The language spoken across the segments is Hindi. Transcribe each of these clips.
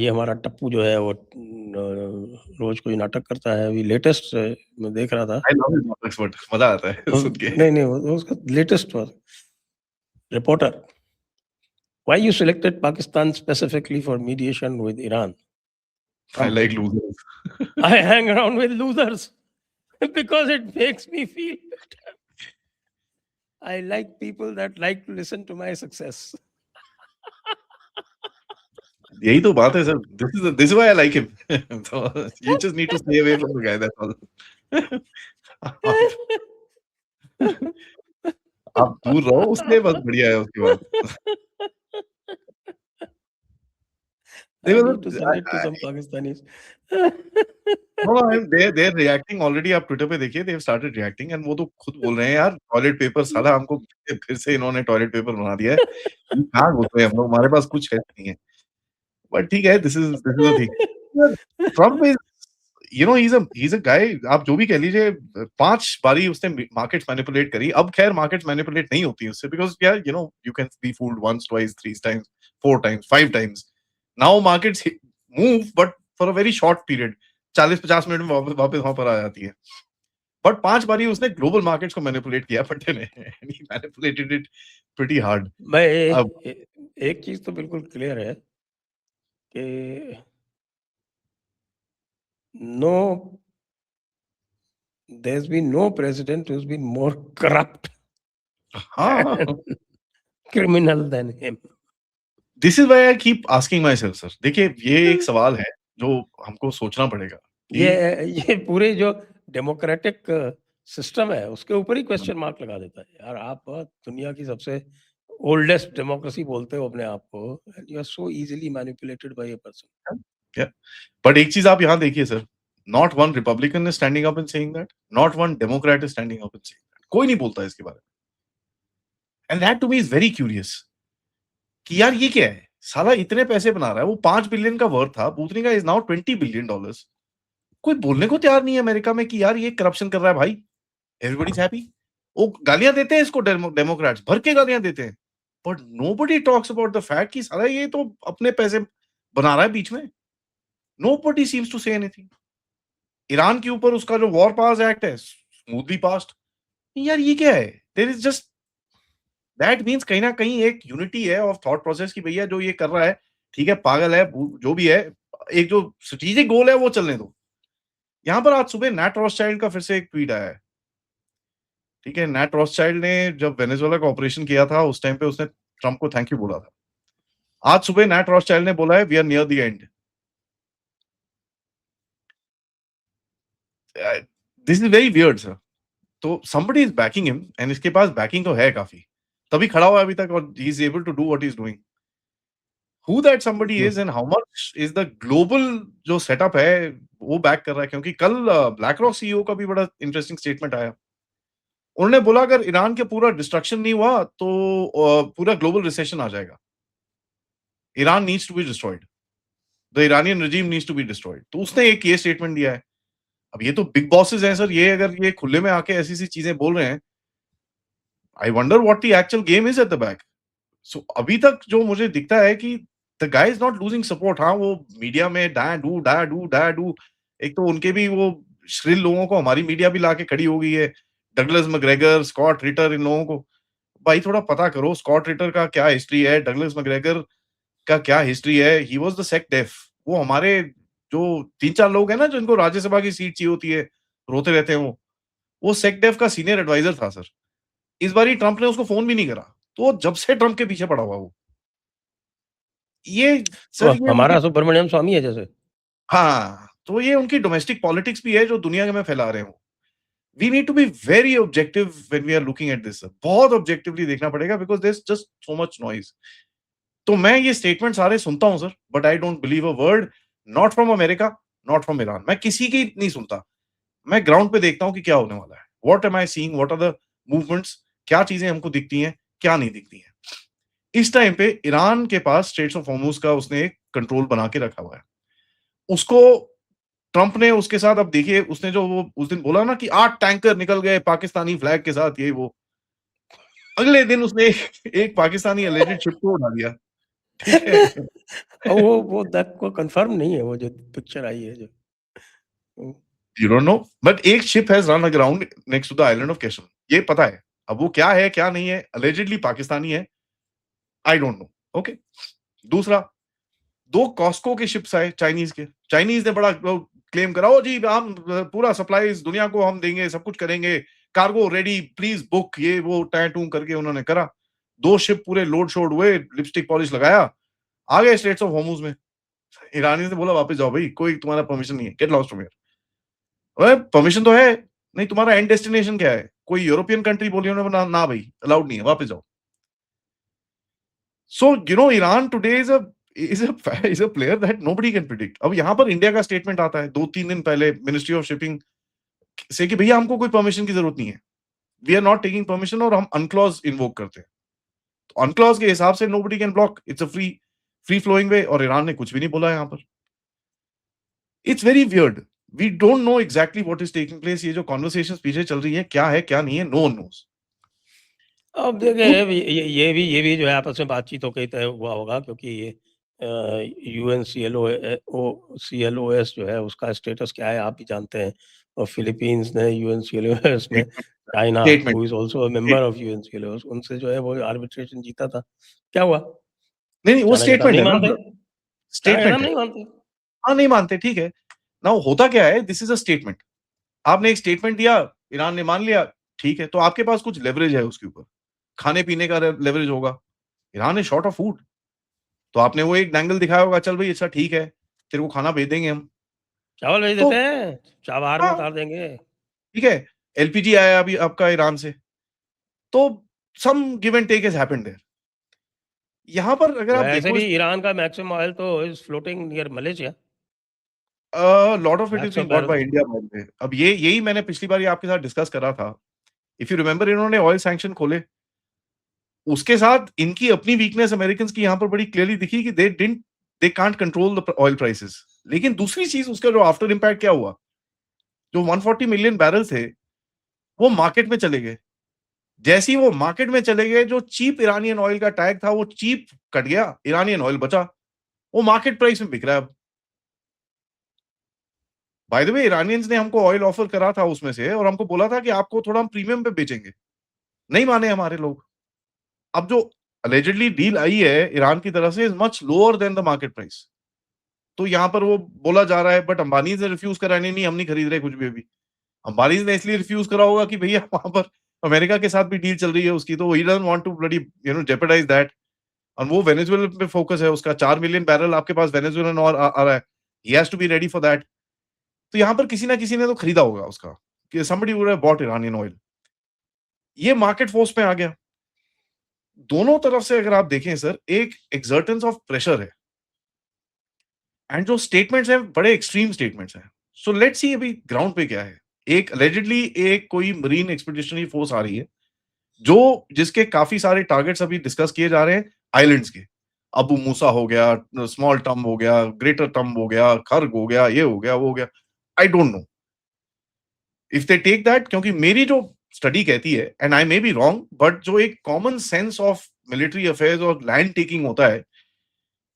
ये हमारा टप्पू जो है वो रोज कोई नाटक करता है। अभी लेटेस्ट मैं देख रहा था। आई लव हिज नाटक्स बट मजा आता है सुन के। नहीं वो उसका latest was reporter, why you selected Pakistan specifically for mediation with Iran? I Trump, like losers. I hang around with losers because it makes me feel better. I like people that like to listen to my success. यही तो बात है sir. This is why I like him. तो you just need to stay away from the guy, that's all. आप दूर रहो उससे, बस बढ़िया है उसके बाद। I देखो need to send it to sir, some Pakistanis. No they are reacting already. आप ट्विटर पे देखिए, they have started reacting and वो तो खुद बोल रहे हैं यार टॉयलेट पेपर साला हमको फिर से इन्होंने टॉयलेट पेपर बना दिया है। कहाँ घुस गए हम लोग, हमारे पास कुछ है नहीं है। बट ठीक है, this is the thing. Trump is, you know, he is a guy. आप जो भी कह लीजिए, 5 बारी उसने मार्केट्स मैनिपुलेट करी। अब खैर मार्केट्स मैनिपुलेट नहीं होती उससे, बिकॉज़ यार you know you can be fooled once, twice, 3 times, 4 times, 5 times. Now markets move but for a very short period, 40-50 minute में वापस वहां पर आ जाती है। बट 5 बारी उसने ग्लोबल मार्केट्स को मैनिपुलेट किया पट्टे ने। ही मैनिपुलेटेड इट प्रीटी हार्ड। मैं अब एक चीज तो बिल्कुल क्लियर है कि no, there's been no president who's been more corrupt हाँ, and criminal than him. This is why I keep asking my self sir. देखिए ये एक सवाल है जो हमको सोचना पड़ेगा ये कि ये पूरे जो डेमोक्रेटिक सिस्टम है उसके ऊपर ही क्वेश्चन मार्क लगा देता है। यार आप दुनिया की सबसे ओल्डेस्ट डेमोक्रेसी बोलते हो अपने आप को, and you are so easily manipulated by a person. क्या, बट एक चीज आप यहाँ देखिए sir, not one Republican is standing up and saying that, not one Democrat is standing up and saying that. कोई नहीं बोलता इसके बारे में। And that to me is very curious कि यार ये क्या है, साला इतने पैसे बना रहा है, वो 5 बिलियन का वर्थ था, पूतनी का इज नाउ $20 बिलियन। कोई बोलने को तैयार नहीं है अमेरिका में कि यार ये करप्शन कर रहा है भाई। Everybody is happy. वो गालियां देते हैं इसको, डेमोक्रेट्स भर के गालियां देते हैं, but nobody talks about the fact कि साला ये तो अपने पैसे बना रहा है बीच में। Nobody seems to say anything. Iran के ऊपर उसका जो वॉर पावर्स एक्ट है, स्मूथली पास्ड। यार ये क्या है? There is just, that means कहीं ना कहीं एक यूनिटी है ऑफ थॉट प्रोसेस की भैया जो ये कर रहा है, ठीक है, पागल है, जो भी है, एक जो स्ट्रेटेजिक गोल है वो चलने दो। यहाँ पर आज सुबह नैट रॉथस्चाइल्ड का फिर से एक ट्वीट आया है। ठीक है, नैट रॉथस्चाइल्ड ने जब वेनेजुएला का ऑपरेशन किया था उस टाइम पे उसने ट्रम्प को थैंक यू बोला था। आज सुबह नैट रॉथस्चाइल्ड ने बोला है we are near the end. This is very weird sir. तो somebody is backing him and इसके पास बैकिंग तो है काफी, तभी खड़ा हुआ है अभी तक और he is able to do what he is doing. Who that somebody is and how much is the global जो सेटअप है वो बैक कर रहा है, क्योंकि कल ब्लैक रॉक सीईओ का भी बड़ा इंटरेस्टिंग स्टेटमेंट आया। उन्होंने बोला अगर ईरान के पूरा डिस्ट्रक्शन नहीं हुआ तो पूरा ग्लोबल रिसेशन आ जाएगा। Iran needs to be destroyed, the Iranian regime needs to be destroyed. तो उसने एक ये स्टेटमेंट दिया है। अब ये तो बिग बॉसेस हैं सर, ये अगर ये खुले में आके ऐसी सी चीजें बोल रहे हैं, I wonder what the actual game is at the back. So अभी तक जो मुझे दिखता है कि the guy is not losing support. हाँ, वो मीडिया में डा डू, एक तो उनके भी वो श्रिल लोगों को हमारी मीडिया भी लाके खड़ी हो गई है। डगलस मैकग्रेगर, स्कॉट रिटर, इन लोगों को भाई थोड़ा पता करो स्कॉट रिटर का क्या हिस्ट्री है, डगलस मैकग्रेगर का क्या हिस्ट्री है। He was the sec def. वो हमारे जो 3-4 लोग हैं ना जिनको राज्यसभा की सीट चाहिए होती है, रोते रहते हैं वो सेक डेफ का सीनियर एडवाइजर था सर। इस बारी ट्रंप ने उसको फोन भी नहीं करा, तो जब से ट्रंप के पीछे पड़ा हुआ वो। ये तो सर ये उनकी, हमारा सुब्रमण्यम स्वामी है जैसे। हाँ, तो ये उनकी डोमेस्टिक पॉलिटिक्स भी है जो दुनिया में फैला रहे हो। We need to be very objective when we are looking at this. बहुत ऑब्जेक्टिवली देखना पड़ेगा because there is just so much noise. तो मैं ये स्टेटमेंट सारे सुनता हूं sir, but I don't believe a word, not from America, not from Iran. मैं किसी की नहीं सुनता। मैं ग्राउंड पे देखता हूं कि क्या होने वाला है। What am I seeing, what are the movements, क्या चीजें हमको दिखती हैं, क्या नहीं दिखती हैं। इस टाइम पे ईरान के पास स्ट्रेट्स ऑफ हॉर्मुज का उसने एक कंट्रोल बना के रखा हुआ है। उसको ट्रंप ने उसके साथ, अब देखिए उसने जो वो उस दिन बोला ना कि 8 टैंकर निकल गए पाकिस्तानी फ्लैग के साथ, ये वो, अगले दिन उसने एक पाकिस्तानी एलिजेड शिप को उड़ा दिया। ठीक है? और वो दैट को कंफर्म नहीं है वो जो पिक्चर आई है जो। You don't know, but एक ship has run aground next to the island of Cashel, ये पता है। अब वो क्या है, क्या नहीं है, अलिजेडली पाकिस्तानी है, आई डोंट नो, ओके। दूसरा, 2 कॉस्को के शिप्स आए चाइनीज़ के। चाइनीज़ ने बड़ा क्लेम करा, "ओ जी, हम पूरा सप्लाईज़ दुनिया को हम देंगे, सब कुछ करेंगे, कार्गो रेडी, प्लीज़ बुक", ये वो टैं-टूं करके उन्होंने करा। 2 शिप पूरे लोड-शोड हुए, लिपस्टिक पॉलिश लगाया, आ गए स्ट्रेट्स ऑफ हॉर्मुज़ में। ईरानी ने बोला, "वापस जाओ भई, कोई तुम्हारा परमिशन नहीं है, गेट लॉस्ट फ्रॉम हियर।" अरे! परमिशन तो है, नहीं तुम्हारा एंड डेस्टिनेशन क्या है? कोई यूरोपियन कंट्री बोली उन्होंने, ना ना भई, अलाउड नहीं है, वापस जाओ। So Iran today is a player that nobody can predict. अब यहाँ पर इंडिया का स्टेटमेंट आता है 2-3 दिन पहले मिनिस्ट्री ऑफ शिपिंग से कि भैया हमको कोई परमिशन की ज़रूरत नहीं है। We are not taking permission और हम अनक्लॉज़ इन्वोक करते हैं। तो अनक्लॉज़ के हिसाब से nobody can block, it's a free flowing way, और ईरान ने कुछ भी नहीं बोला यहाँ पर। It's very weird. We don't know exactly what is taking place. ये जो कन्वर्सेशंस पीछे चल रही है, क्या नहीं है, नो वन नोज़। अब देखिए ये भी जो है आपस में बातचीत तो कहीं तय हुआ होगा क्योंकि ये यूएनसीएलओएस जो है उसका स्टेटस क्या है आप भी जानते हैं और फिलीपींस ने यूएनसीएलओएस में China statement, who is also a member of UNCLOS उनसे जो है वो आर्बिट्रेशन जीता था। क्या हुआ? नहीं, नहीं, वो चाइना कहता स्टेटमेंट नहीं है मानते, ना, चाइना कहता स्टेटमेंट हम है। नहीं मानते। हाँ, नहीं मानते, ठीक है। नाउ होता क्या है, दिस इज़ अ स्टेटमेंट। आपने एक स्टेटमेंट दिया, ईरान ने मान लिया, ठीक है, तो आपके पास कुछ लेवरेज है उसके ऊपर। खाने-पीने का लेवरेज होगा। Iran is short of food, तो आपने वो एक एंगल दिखाया होगा, चल भई अच्छा ठीक है, तेरे को खाना भेज देंगे हम। चावल भेज तो देते हैं, चाबहार में हाँ, उतार देंगे। ठीक है, एलपीजी आया अभी आपका ईरान से, तो some give and take has happened there. यहाँ पर अगर आप वैसे देखो, भी ईरान का मैक्सिमम ऑयल तो is floating near Malaysia, lot of it is maximum being got by barrels. India by the way. अब ये यही मैंने पिछली बार आपके साथ डिस्कस करा था। इफ यू रिमेंबर, इन्होंने ऑयल सैंक्शन खोले, उसके साथ इनकी अपनी वीकनेस अमेरिकन्स की यहाँ पर बड़ी क्लियरली दिखी कि they can't control the oil prices. लेकिन दूसरी चीज, उसका जो आफ्टर इम्पैक्ट क्या हुआ, जो 140 मिलियन बैरल थे, वो मार्केट में चले गए। जैसे ही वो मार्केट में चले गए, जो चीप इरानियन ऑयल का टैग था, वो चीप कट गया, इरानियन ऑयल बचा, वो मार्केट प्राइस में बिक रहा है अब। बाय द वे, इरानियंस ने हमको ऑयल ऑफर करा था उसमें से, और हमको बोला था कि आपको थोड़ा हम प्रीमियम पे बेचेंगे। नहीं माने हमारे लोग। अब जो अलिजेडली डील आई है ईरान की तरफ से, is much lower than the market price. तो यहाँ पर वो बोला जा रहा है, बट अंबानीज़ ने रिफ्यूज़ करा, नहीं, नहीं हम नहीं खरीद रहे कुछ भी अभी। अंबानीज़ ने इसलिए रिफ्यूज़ करा होगा कि भैया वहाँ पर अमेरिका के साथ भी डील चल रही है उसकी, तो ही doesn't want to bloody jeopardize that. और वो वेनेजुएला पे फोकस है उसका, 4 मिलियन बैरल आपके पास वेनेजुएलन और आ रहा है। He has to be ready for that. तो यहाँ पर किसी ना किसी ने तो खरीदा होगा उसका, कि somebody would have bought Iranian oil. ये मार्केट फोर्स में आ गया। दोनों तरफ से अगर आप देखें सर, एक एक्सर्टेंस ऑफ प्रेशर है, एंड जो स्टेटमेंट्स हैं, बड़े एक्सट्रीम स्टेटमेंट्स हैं। सो लेट्स सी अभी ग्राउंड पे क्या है। एक अलिजेडली एक कोई मरीन एक्सपीडिशनरी फोर्स आ रही है, जो जिसके काफ़ी सारे टारगेट्स अभी डिस्कस किए जा रहे हैं आइलैंड्स के। अबू मूसा हो गया, स्मॉल टम्ब हो गया, ग्रेटर टम्ब हो गया, खर्ग हो गया, ये हो गया, वो हो गया। I don't know if they take that, क्योंकि मेरी जो स्टडी कहती है, and I may be wrong, but जो एक common sense of military affairs और लैंड टेकिंग होता है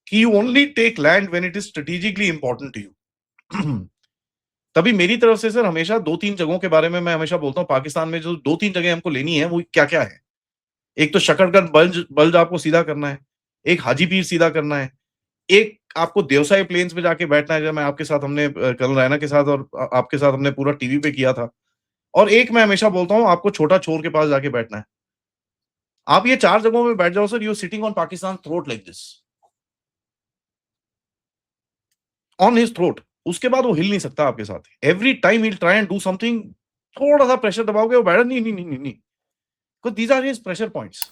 कि you only take land when it is strategically important to you. तभी मेरी तरफ से सर हमेशा 2-3 जगहों के बारे में मैं हमेशा बोलता हूँ, पाकिस्तान में जो 2-3 जगह हमको लेनी है, वो क्या-क्या है? एक तो शकरगढ़ बल्ज बल्ज आपको सीधा करना है, एक हाजी पीर सीधा करना है, एक आपको देवसाई प्लेन्स में जाके बैठना है, जब मैं आपके साथ हमने कर्नल रैना के साथ और आपके साथ हमने पूरा टीवी पे किया था। और एक मैं हमेशा बोलता हूँ, आपको छोटा छोर के पास जाके बैठना है। आप ये 4 जगहों पे बैठ जाओ sir, you are sitting on Pakistan throat like this, on his throat. उसके बाद वो हिल नहीं सकता आपके साथ। Every time he will try and do something, थोड़ा-सा प्रेशर दबाओगे, वो बैठा नहीं, नहीं, नहीं, नहीं, नहीं। Because these are his pressure points.